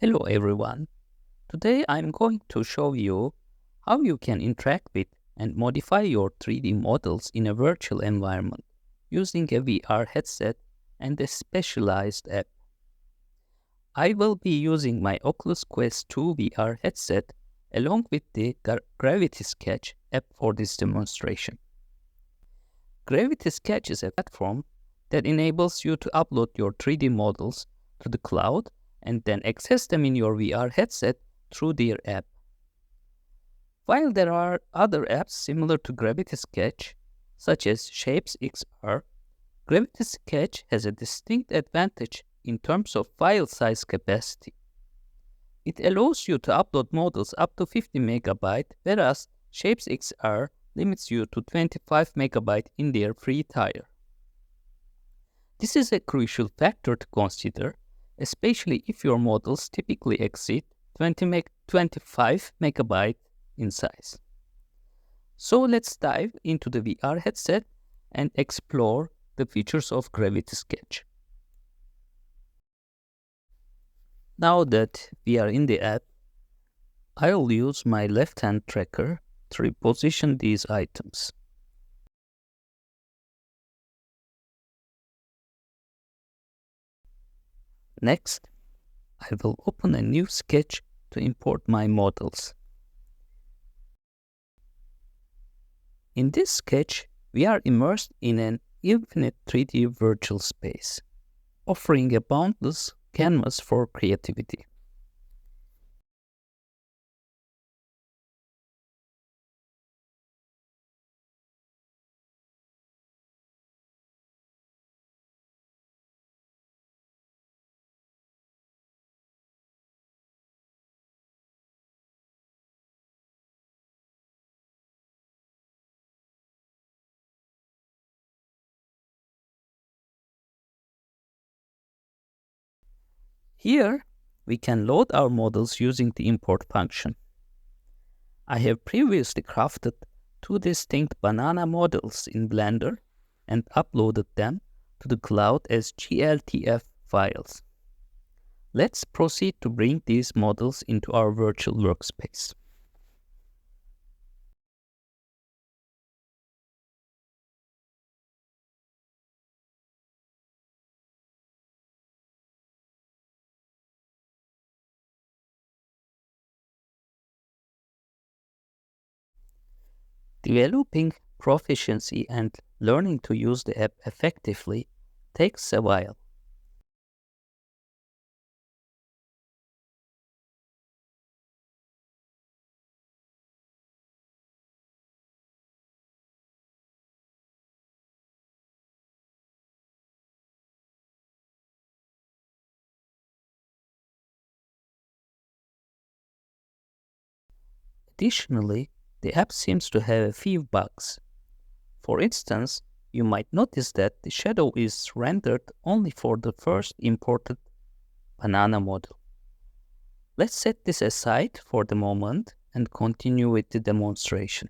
Hello everyone. Today I'm going to show you how you can interact with and modify your 3D models in a virtual environment using a VR headset and a specialized app. I will be using my Oculus Quest 2 VR headset along with the Gravity Sketch app for this demonstration. Gravity Sketch is a platform that enables you to upload your 3D models to the cloud and then access them in your VR headset through their app. While there are other apps similar to Gravity Sketch, such as Shapes XR, Gravity Sketch has a distinct advantage in terms of file size capacity. It allows you to upload models up to 50 MB, whereas Shapes XR limits you to 25 MB in their free tier. This is a crucial factor to consider, especially if your models typically exceed 25 MB in size. So let's dive into the VR headset and explore the features of Gravity Sketch. Now that we are in the app, I'll use my left-hand tracker to reposition these items. Next, I will open a new sketch to import my models. In this sketch, we are immersed in an infinite 3D virtual space, offering a boundless canvas for creativity. Here, we can load our models using the import function. I have previously crafted two distinct banana models in Blender and uploaded them to the cloud as GLTF files. Let's proceed to bring these models into our virtual workspace. Developing proficiency and learning to use the app effectively takes a while. Additionally, the app seems to have a few bugs. For instance, you might notice that the shadow is rendered only for the first imported banana model. Let's set this aside for the moment and continue with the demonstration.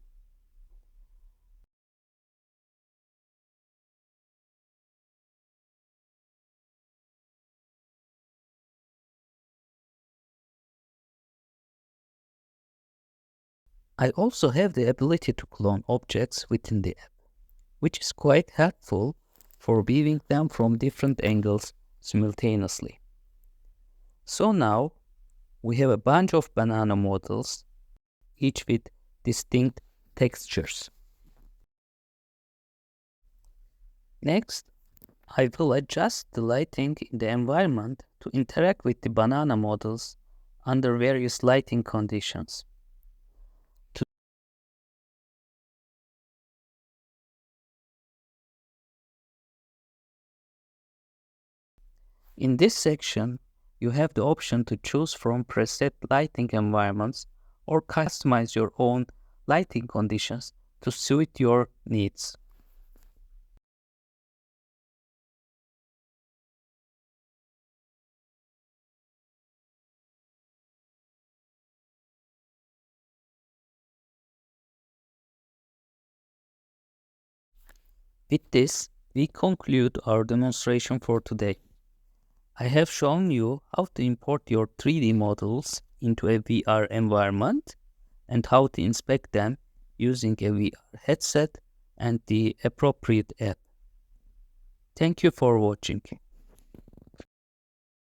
I also have the ability to clone objects within the app, which is quite helpful for viewing them from different angles simultaneously. So now we have a bunch of banana models, each with distinct textures. Next, I will adjust the lighting in the environment to interact with the banana models under various lighting conditions. In this section, you have the option to choose from preset lighting environments or customize your own lighting conditions to suit your needs. With this, we conclude our demonstration for today. I have shown you how to import your 3D models into a VR environment and how to inspect them using a VR headset and the appropriate app. Thank you for watching.